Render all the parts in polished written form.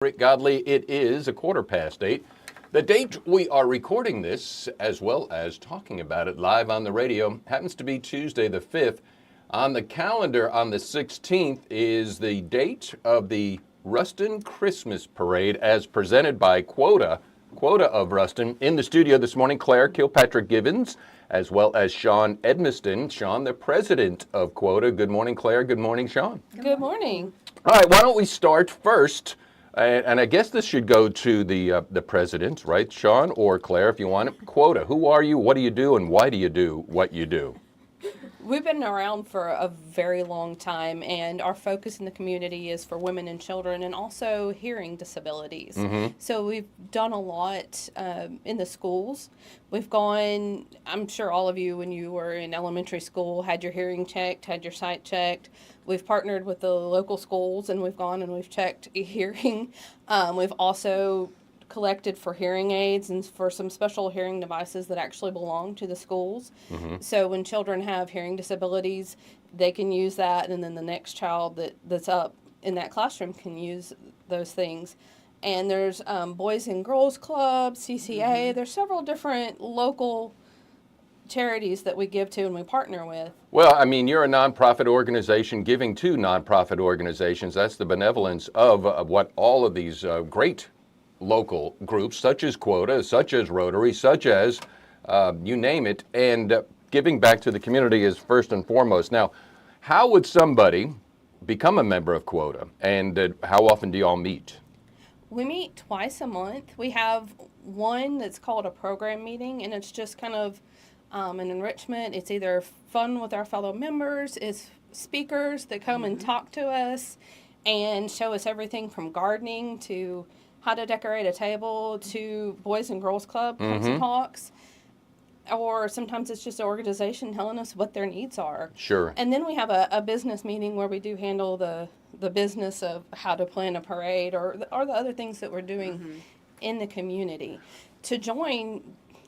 Rick Godley, it is 8:15. The date we are recording this, as well as talking about it live on the radio, happens to be Tuesday the 5th. On the calendar on the 16th is the date of the Ruston Christmas Parade as presented by Quota of Ruston. In the studio this morning, Claire Kilpatrick Givens, as well as Sean Edmiston. Sean, the president of Quota. Good morning, Claire. Good morning, Sean. Good morning. All right, why don't we start first? And I guess this should go to the president, right, Sean or Claire, if you want it. Quota, who are you, what do you do, and why do you do what you do? We've been around for a very long time, and our focus in the community is for women and children and also hearing disabilities. So we've done a lot in the schools. We've gone, I'm sure all of you when you were in elementary school had your hearing checked, had your sight checked. We've partnered with the local schools and we've gone and we've checked hearing. We've also collected for hearing aids and for some special hearing devices that actually belong to the schools. So when children have hearing disabilities, they can use that, and then the next child that's up in that classroom can use those things. And there's Boys and Girls Club, CCA. There's several different local charities that we give to and we partner with. Well, I mean, you're a nonprofit organization giving to nonprofit organizations. That's the benevolence of what all of these great local groups, such as Quota, such as Rotary, such as you name it, and giving back to the community is first and foremost. Now, how would somebody become a member of Quota, and how often do you all meet? We meet twice a month. We have one that's called a program meeting, and it's just kind of an enrichment. It's either fun with our fellow members, it's speakers that come and talk to us and show us everything from gardening to how to decorate a table to Boys and Girls Club kinds of talks. Or sometimes it's just an organization telling us what their needs are. Sure. And then we have a business meeting where we do handle the business of how to plan a parade or the other things that we're doing in the community. To join,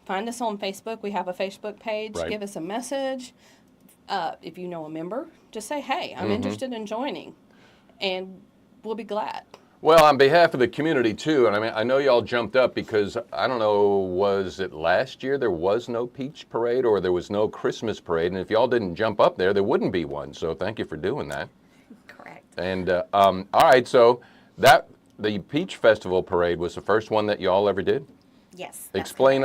find us on Facebook. We have a Facebook page. Right. Give us a message. If you know a member, just say, hey, I'm interested in joining. And we'll be glad. Well, on behalf of the community, too, and I mean, I know y'all jumped up because, I don't know, was it last year there was no Peach Parade or there was no Christmas Parade? And if y'all didn't jump up there would be one. So thank you for doing that. Correct. And, all right, so the Peach Festival Parade was the first one that y'all ever did? Yes. Explain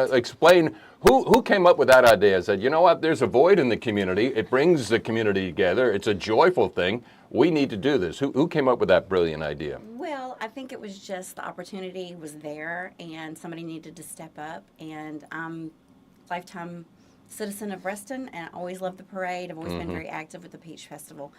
who came up with that idea? Said, you know what, there's a void in the community. It brings the community together. It's a joyful thing. We need to do this. Who came up with that brilliant idea? Well, I think it was just the opportunity was there and somebody needed to step up. And I'm a lifetime citizen of Ruston and I always loved the parade. I've always been very active with the Peach Festival.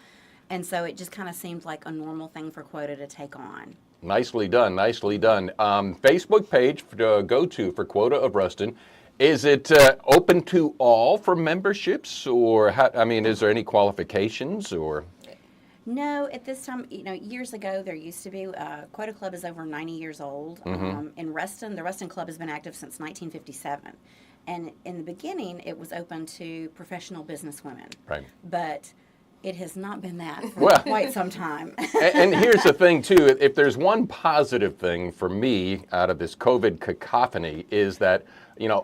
And so it just kind of seemed like a normal thing for Quota to take on. Nicely done, nicely done. Facebook page to go to for Quota of Ruston. Is it open to all for memberships, or is there any qualifications or? No, at this time, years ago there used to be Quota Club is over 90 years old. In Ruston, the Ruston Club has been active since 1957, and in the beginning it was open to professional businesswomen. Right. But it has not been that for quite some time. and here's the thing, too. If there's one positive thing for me out of this COVID cacophony is that,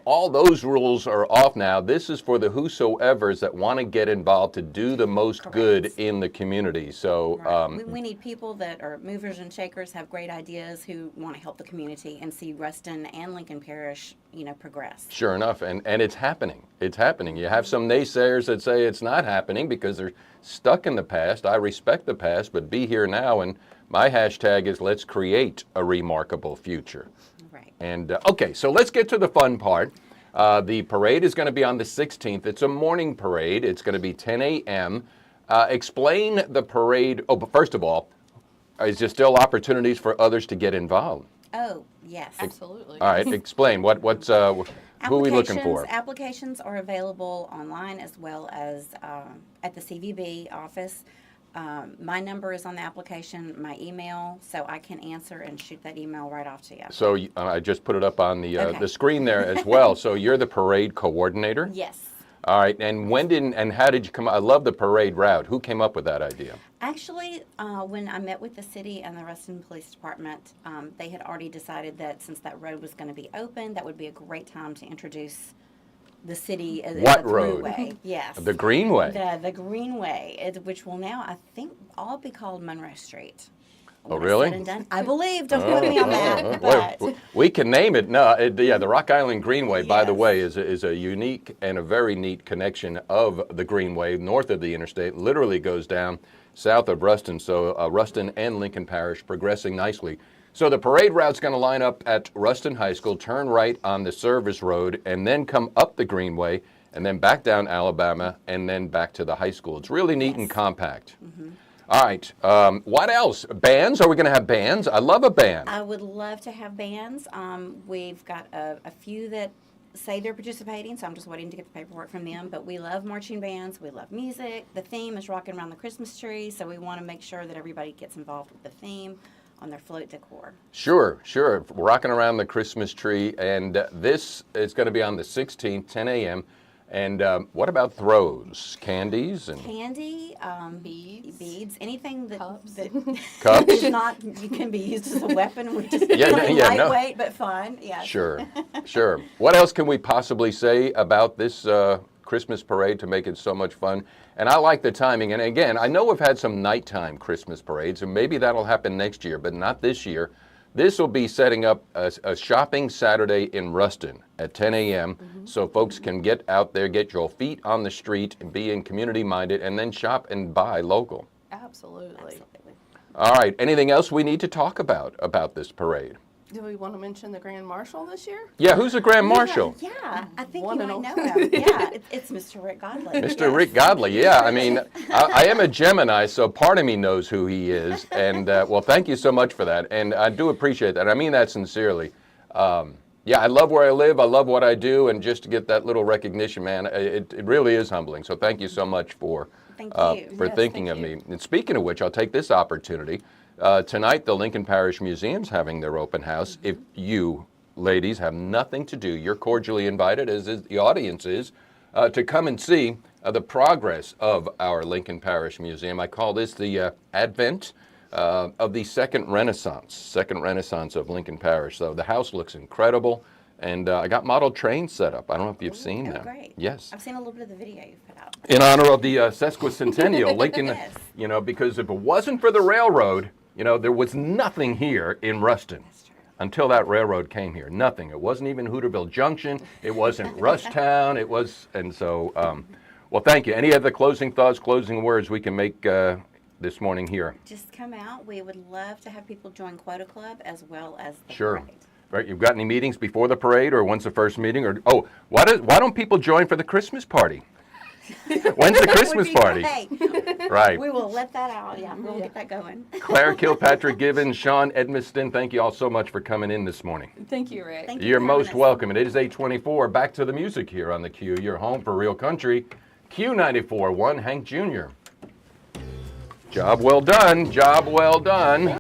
all those rules are off now. This is for the whosoevers that want to get involved to do the most good in the community. So right. We need people that are movers and shakers, have great ideas, who want to help the community and see Ruston and Lincoln Parish, progress. Sure enough, and it's happening. It's happening. You have some naysayers that say it's not happening because they're stuck in the past. I respect the past, but be here now. And my hashtag is let's create a remarkable future. Right. And okay, so let's get to the fun part. The parade is going to be on the 16th. It's a morning parade. It's going to be 10 a.m. Explain the parade. Oh, but first of all, is there still opportunities for others to get involved? Oh, yes. Absolutely. All right, explain. What's who are we looking for? Applications are available online as well as at the CVB office. My number is on the application, my email, so I can answer and shoot that email right off to you. So I just put it up on the screen there as well. So you're the parade coordinator? Yes. All right, and when did and how did you come? I love the parade route. Who came up with that idea? Actually, when I met with the city and the Ruston Police Department, they had already decided that since that road was going to be open, that would be a great time to introduce the city as What a road? throughway. Yes. The Greenway. The Greenway, which will now, I think, all be called Monroe Street. Oh, When it's really? said and done. I believe. Don't quote me on that. Well, But we can name it. No, yeah, the Rock Island Greenway, by the Yes. way, is a unique and a very neat connection of the Greenway north of the interstate. Literally goes down south of Ruston, so Ruston and Lincoln Parish progressing nicely. So the parade route's going to line up at Ruston High School, turn right on the service road, and then come up the Greenway, and then back down Alabama, and then back to the high school. It's really neat and compact. All right. What else? Bands? Are we going to have bands? I love a band. I would love to have bands. We've got a few that say they're participating, so I'm just waiting to get the paperwork from them. But we love marching bands. We love music. The theme is rocking around the Christmas tree, so we want to make sure that everybody gets involved with the theme on their float decor. Sure. Rocking around the Christmas tree. And this is going to be on the 16th, 10 a.m. And what about throws? Candies and Candy, beads, anything that Cups. cups? is not you can be used as a weapon, which is Yeah, no. lightweight but fun. Yeah. Sure. What else can we possibly say about this Christmas parade to make it so much fun? And I like the timing. And again, I know we've had some nighttime Christmas parades, and maybe that'll happen next year, but not this year. This will be setting up a shopping Saturday in Ruston at 10 a.m. So folks can get out there, get your feet on the street, and be in community-minded, and then shop and buy local. Absolutely. Absolutely. All right. Anything else we need to talk about this parade? Do we want to mention the Grand Marshal this year? Yeah, who's the Grand Marshal? Yeah, I think One you and might know only. him. Yeah, it's Mr. Rick Godley. Mr. Yes. Rick Godley, yeah. I mean, I am a Gemini, so part of me knows who he is. And, well, thank you so much for that. And I do appreciate that. I mean that sincerely. Yeah, I love where I live. I love what I do. And just to get that little recognition, man, it really is humbling. So thank you so much for Thank you. Yes, thinking thank of you. me. And speaking of which, I'll take this opportunity. Tonight, the Lincoln Parish Museum's having their open house. If you ladies have nothing to do, you're cordially invited, as is the audience is, to come and see the progress of our Lincoln Parish Museum. I call this the advent of the second renaissance of Lincoln Parish. So the house looks incredible, and I got model trains set up. I don't know if you've seen them. Great. Yes. I've seen a little bit of the video you've put out. In honor of the sesquicentennial, Lincoln, Yes. you know, because if it wasn't for the railroad, you know, there was nothing here in Ruston until that railroad came here. Nothing. It wasn't even Hooterville Junction. It wasn't Rushtown. It was, and so, well, thank you. Any other closing thoughts, closing words we can make this morning here? Just come out. We would love to have people join Quota Club as well as the Sure. parade. Right, you've got any meetings before the parade or when's the first meeting? Or, oh, why don't people join for the Christmas party? When's the Christmas party? Hey, Right. we will let that out. Yeah, we'll get that going. Claire, Kilpatrick, Givens, Sean, Edmiston, thank you all so much for coming in this morning. Thank you, Rick. Thank you You're for having most us. welcome. It is 8:24. Back to the music here on the Q. Your home for real country. Q94.1, Hank Jr. Job well done. Job well done.